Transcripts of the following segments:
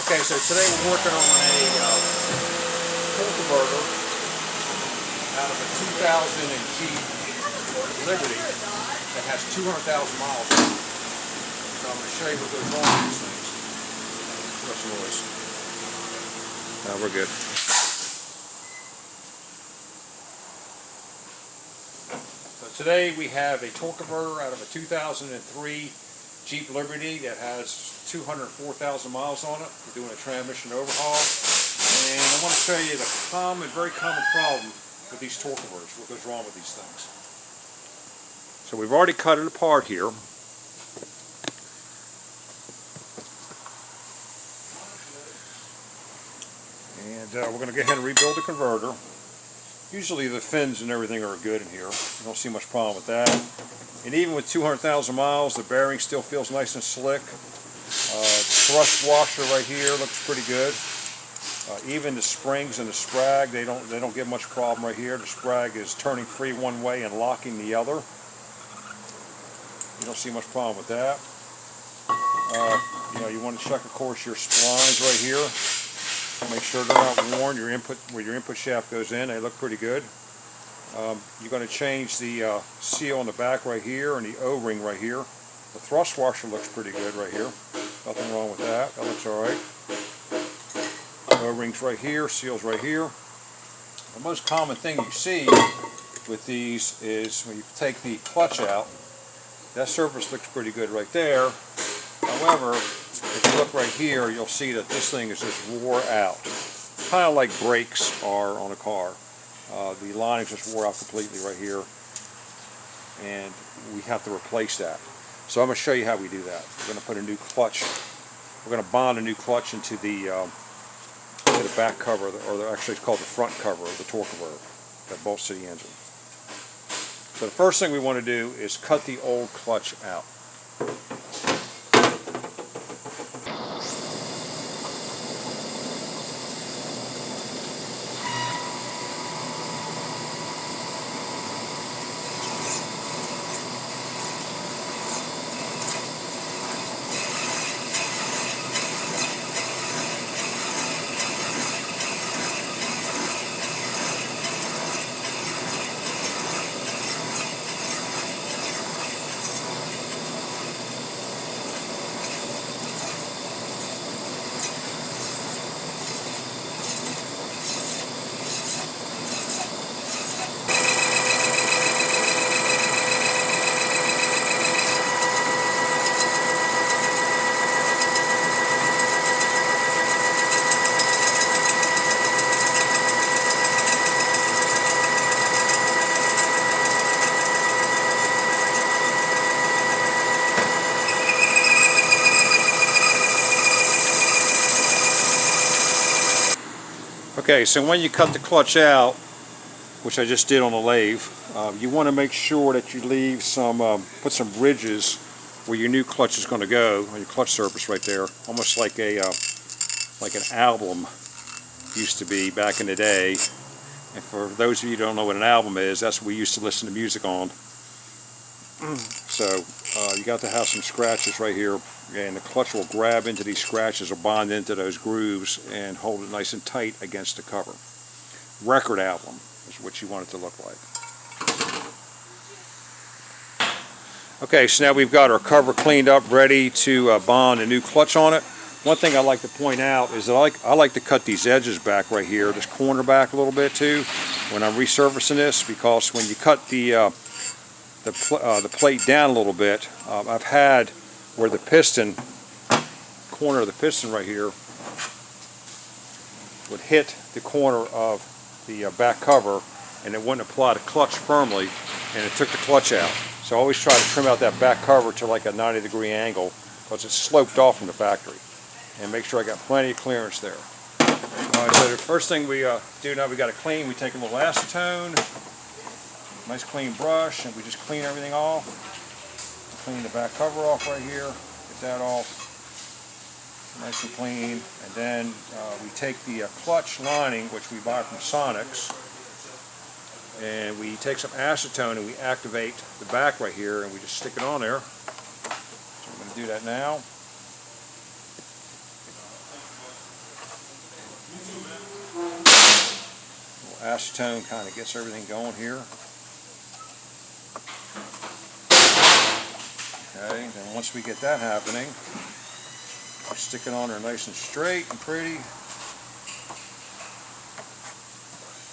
Okay, so today we're working on a converter out of a 2000 Jeep Liberty that has 200,000 miles on it. So I'm going to show you what goes wrong with these things. What's the noise? No, we're good. So today we have a torque converter out of a 2003 Jeep Liberty that has 204,000 miles on it. We're doing a transmission overhaul, and I want to show you the very common problem with these torque converters, what goes wrong with these things. So we've already cut it apart here. And we're going to go ahead and rebuild the converter. Usually the fins and everything are good in here. You don't see much problem with that. And even with 200,000 miles, the bearing still feels nice and slick. Thrust washer right here looks pretty good. Even the springs and the sprag, they don't give much problem right here. The sprag is turning free one way and locking the other. You don't see much problem with that. You want to check, of course, your splines right here. Make sure they're not worn. Where your input shaft goes in, they look pretty good. You're going to change the seal on the back right here and the O-ring right here. The thrust washer looks pretty good right here. Nothing wrong with that. That looks alright. O-rings right here, seals right here. The most common thing you see with these is when you take the clutch out, that surface looks pretty good right there. However, if you look right here, you'll see that this thing is just wore out. Kind of like brakes are on a car. The lining just wore out completely right here, and we have to replace that. So I'm going to show you how we do that. We're going to put a new clutch. We're going to bond a new clutch into the back cover, actually it's called the front cover of the torque converter that bolts to the engine. So the first thing we want to do is cut the old clutch out. Okay, so when you cut the clutch out, which I just did on the lathe, you want to make sure that you leave some, put some ridges where your new clutch is going to go, on your clutch surface right there, almost like like an album used to be back in the day. And for those of you who don't know what an album is, that's what we used to listen to music on. So you got to have some scratches right here, and the clutch will grab into these scratches or bond into those grooves and hold it nice and tight against the cover. Record album is what you want it to look like. Okay, so now we've got our cover cleaned up, ready to bond a new clutch on it. One thing I like to point out is that I like to cut these edges back right here, this corner back a little bit too, when I'm resurfacing this, because when you cut the plate down a little bit, I've had where the piston, corner of the piston right here, would hit the corner of the back cover, and it wouldn't apply the clutch firmly, and it took the clutch out. So I always try to trim out that back cover to like a 90-degree angle, because it's sloped off from the factory, and make sure I got plenty of clearance there. Alright, so the first thing we do now, we got to clean. We take a little acetone, nice clean brush, and we just clean everything off. Clean the back cover off right here, get that off nice and clean, and then we take the clutch lining, which we buy from Sonic's, and we take some acetone and we activate the back right here, and we just stick it on there. So I'm going to do that now. Acetone kind of gets everything going here. Okay, then once we get that happening, we stick it on there nice and straight and pretty.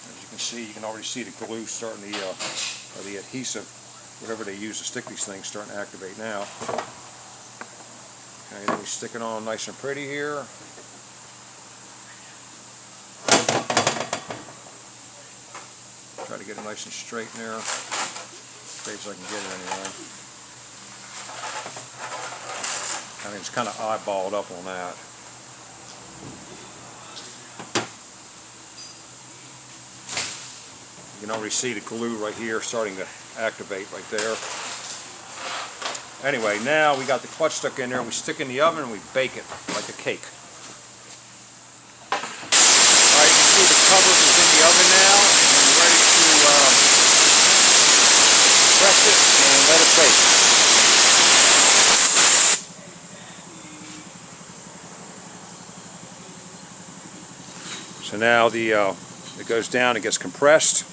As you can see, you can already see the glue starting to, or the adhesive, whatever they use to stick these things, starting to activate now. Okay, then we stick it on nice and pretty here. Try to get it nice and straight in there, straight as I can get it anyway. I mean, it's kind of eyeballed up on that. You can already see the glue right here starting to activate right there. Anyway, now we got the clutch stuck in there, and we stick it in the oven and we bake it like a cake. Alright, you can see the cover is in the oven now, and we're ready to press it and let it bake. So now it goes down, it gets compressed.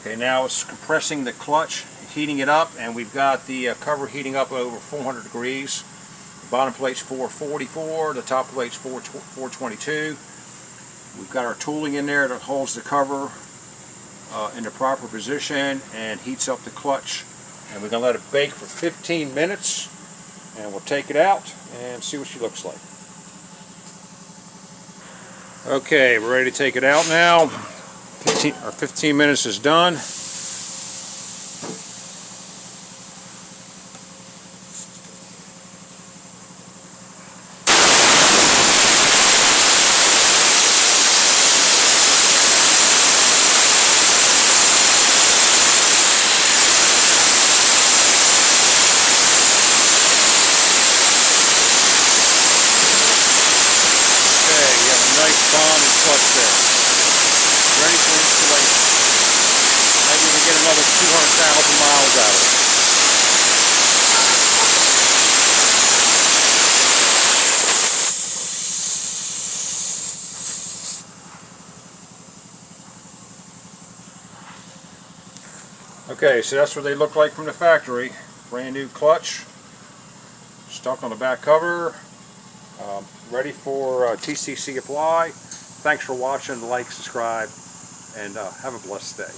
Okay, now it's compressing the clutch, heating it up, and we've got the cover heating up over 400 degrees. The bottom plate's 444, the top plate's 422. We've got our tooling in there that holds the cover in the proper position and heats up the clutch. And we're going to let it bake for 15 minutes, and we'll take it out and see what she looks like. Okay, we're ready to take it out now. 15 minutes is done. Nice bonded clutch there. Ready for installation. Maybe we can get another 200,000 miles out of it. Okay, so that's what they look like from the factory. Brand new clutch, stuck on the back cover. Ready for TCC apply. Thanks for watching. Like, subscribe, and have a blessed day.